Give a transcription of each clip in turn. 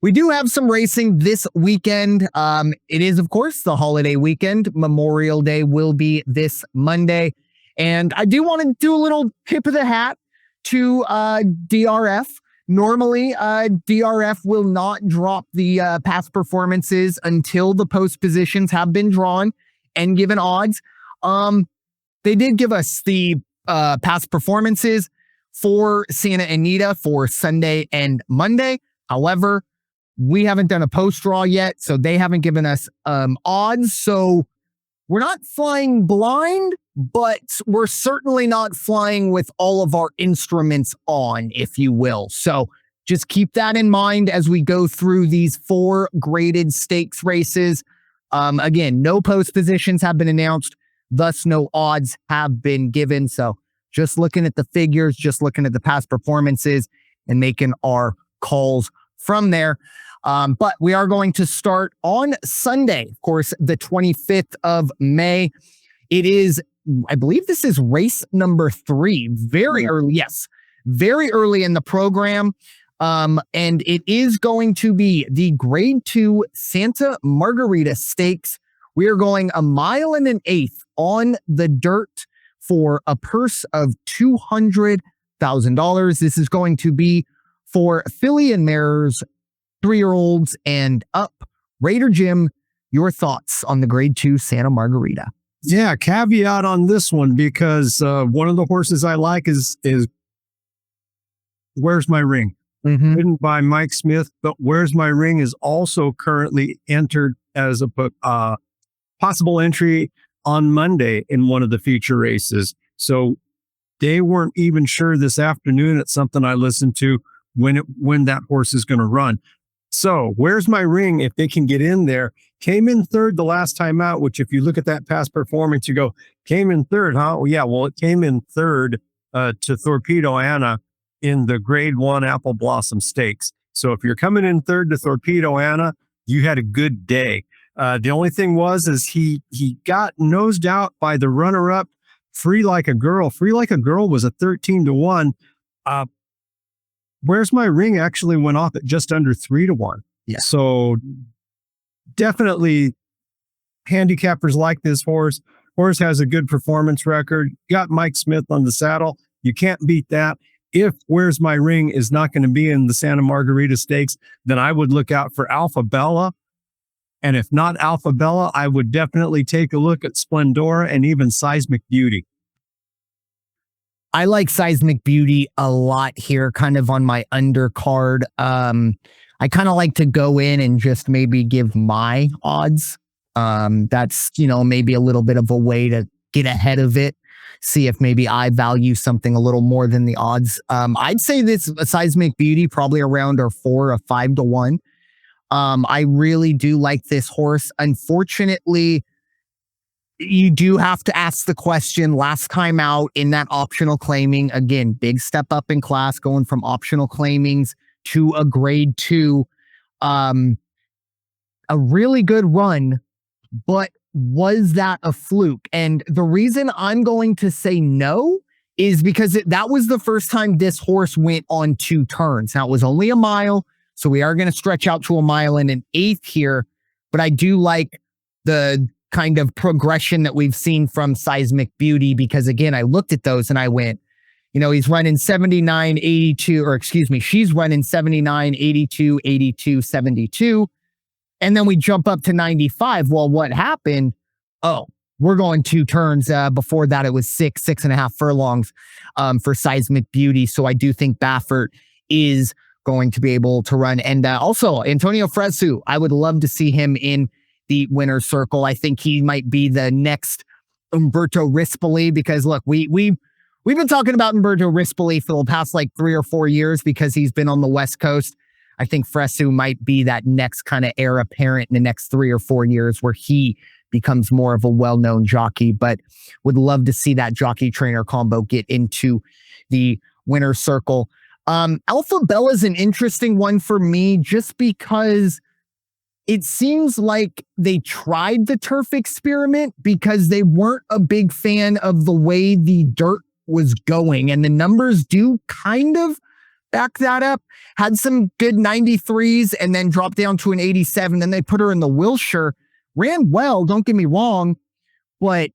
We do have some racing this weekend. It is, of course, the holiday weekend. Memorial Day will be this Monday. And I do want to do a little tip of the hat to DRF. Normally, DRF will not drop the past performances until the post positions have been drawn and given odds. They did give us the past performances for Santa Anita for Sunday and Monday. However, we haven't done a post draw yet, so they haven't given us odds. So we're not flying blind, but we're certainly not flying with all of our instruments on, if you will. So just keep that in mind as we go through these 4 graded stakes races. Again, no post positions have been announced, thus no odds have been given. So just looking at the figures, just looking at the past performances and making our calls from there. But we are going to start on Sunday, of course, the 25th of May. It is, I believe this is race number 3, very early. Yes, very early in the program. And it is going to be the grade 2 Santa Margarita Stakes. We are going 1.125 miles on the dirt for a purse of $200,000. This is going to be for filly and mares, 3-year-olds and up. Raider Jim, your thoughts on the grade 2 Santa Margarita? Yeah, caveat on this one, because one of the horses I like is Where's My Ring? Written by Mike Smith, but Where's My Ring is also currently entered as a possible entry on Monday in one of the feature races. So they weren't even sure this afternoon. It's something I listened to when that horse is going to run. So Where's My Ring, if they can get in there, came in third the last time out, which if you look at that past performance, you go, came in third, huh? Well, yeah, well, it came in third to Torpedo Anna in the grade 1 Apple Blossom Stakes. So if you're coming in third to Torpedo Anna, you had a good day. The only thing is he got nosed out by the runner-up, Free Like a Girl. Free Like a Girl was a 13-1. Where's My Ring actually went off at just under 3-1. Yeah. So definitely handicappers like this horse. Horse has a good performance record. Got Mike Smith on the saddle. You can't beat that. If Where's My Ring is not going to be in the Santa Margarita Stakes, then I would look out for Alfa Bella. And if not Alfa Bella, I would definitely take a look at Splendor and even Seismic Beauty. I like Seismic Beauty a lot here, kind of on my undercard. I kind of like to go in and just maybe give my odds. That's, maybe a little bit of a way to get ahead of it. See if maybe I value something a little more than the odds. I'd say this Seismic Beauty probably around a 4 or 5-1. I really do like this horse. Unfortunately, you do have to ask the question last time out in that optional claiming. Again, big step up in class going from optional claimings to a grade 2. A really good run, but was that a fluke? And the reason I'm going to say no is because that was the first time this horse went on 2 turns. Now, it was only a mile, so we are going to stretch out to 1.125 miles here, but I do like the kind of progression that we've seen from Seismic Beauty, because again, I looked at those and I went, he's running 79, 82, or excuse me, she's running 79, 82, 82, 72. And then we jump up to 95. Well, what happened? Oh, we're going 2 turns. Before that, it was 6.5 furlongs for Seismic Beauty. So I do think Baffert is going to be able to run. And also, Antonio Fresu, I would love to see him in the winner's circle. I think he might be the next Umberto Rispoli, because look, we've been talking about Umberto Rispoli for the past 3 or 4 years because he's been on the West Coast. I think Fresu might be that next kind of heir apparent in the next 3 or 4 years where he becomes more of a well-known jockey, but would love to see that jockey trainer combo get into the winner's circle. Alfa Bella is an interesting one for me just because it seems like they tried the turf experiment because they weren't a big fan of the way the dirt was going. And the numbers do kind of back that up. Had some good 93s and then dropped down to an 87. Then they put her in the Wilshire. Ran well, don't get me wrong, but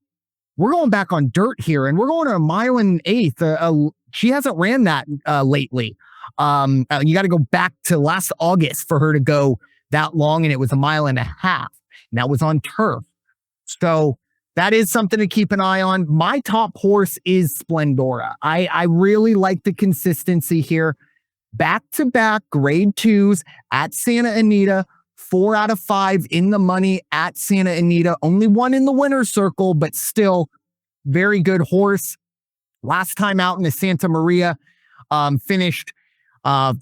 we're going back on dirt here, and we're going to a mile and eighth. She hasn't ran that lately. You got to go back to last August for her to go that long, and it was a mile and a half. And that was on turf. So that is something to keep an eye on. My top horse is Splendor. I really like the consistency here. Back-to-back grade 2s at Santa Anita. 4 out of 5 in the money at Santa Anita. Only one in the winner's circle, but still very good horse. Last time out in the Santa Maria, finished about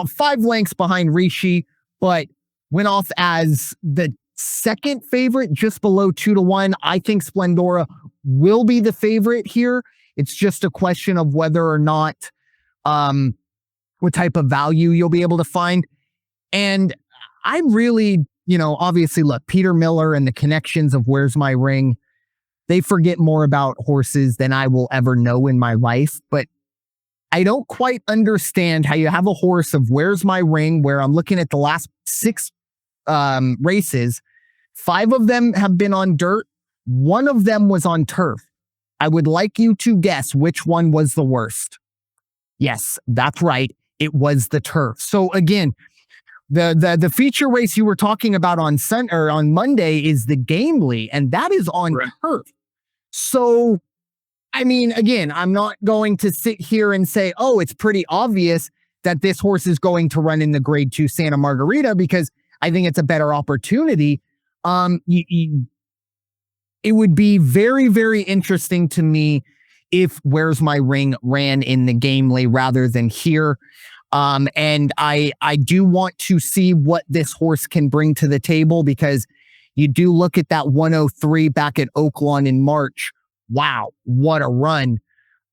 5 lengths behind Rishi, but went off as the second favorite, just below 2-1. I think Splendora will be the favorite here. It's just a question of whether or not what type of value you'll be able to find. And I really, obviously, look, Peter Miller and the connections of Where's My Ring, they forget more about horses than I will ever know in my life. But I don't quite understand how you have a horse of Where's My Ring, where I'm looking at the last 6 races. 5 of them have been on dirt. 1 of them was on turf. I would like you to guess which one was the worst. Yes, that's right. It was the turf. So again, the feature race you were talking about on Monday is the Gamely, and that is on turf. So, I mean, again, I'm not going to sit here and say, oh, it's pretty obvious that this horse is going to run in the grade 2 Santa Margarita, because I think it's a better opportunity. It would be very, very interesting to me if Where's My Ring ran in the Gamely rather than here. And I do want to see what this horse can bring to the table, because you do look at that 103 back at Oaklawn in March. Wow, what a run.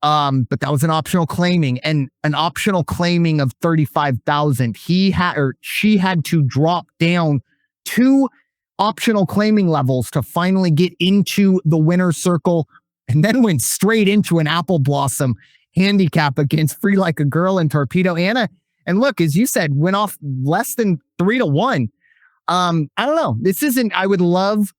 But that was an optional claiming, and an optional claiming of 35,000. She had to drop down 2 optional claiming levels to finally get into the winner's circle, and then went straight into an apple blossom handicap against Free Like a Girl and Torpedo Anna. And look, as you said, went off less than 3-1. I don't know. I would love,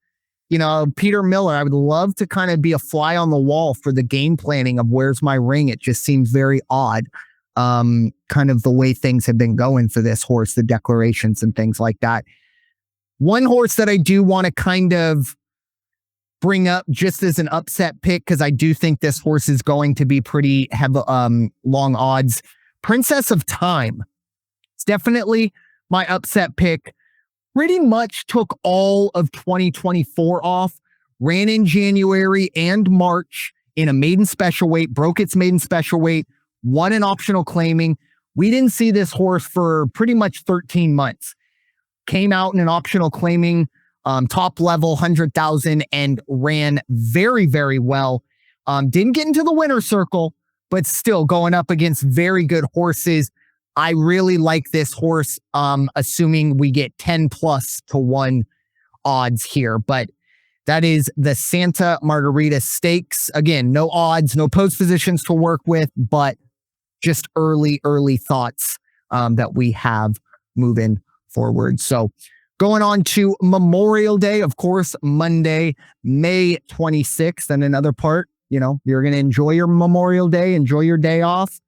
Peter Miller, I would love to kind of be a fly on the wall for the game planning of Where's My Ring. It just seems very odd, kind of the way things have been going for this horse, the declarations and things like that. One horse that I do want to kind of bring up just as an upset pick, because I do think this horse is going to be pretty long odds. Princess of Time. It's definitely my upset pick. Pretty much took all of 2024 off. Ran in January and March in a maiden special weight, broke its maiden special weight, won an optional claiming. We didn't see this horse for pretty much 13 months. Came out in an optional claiming, top level, 100,000, and ran very, very well. Didn't get into the winner's circle, but still going up against very good horses. I really like this horse, assuming we get 10+1 odds here. But that is the Santa Margarita Stakes. Again, no odds, no post positions to work with, but just early thoughts that we have moving forward. So going on to Memorial Day, of course, Monday, May 26th. And another part, you're going to enjoy your Memorial Day, enjoy your day off.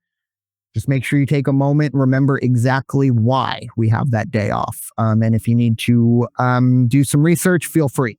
Just make sure you take a moment and remember exactly why we have that day off. And if you need to do some research, feel free.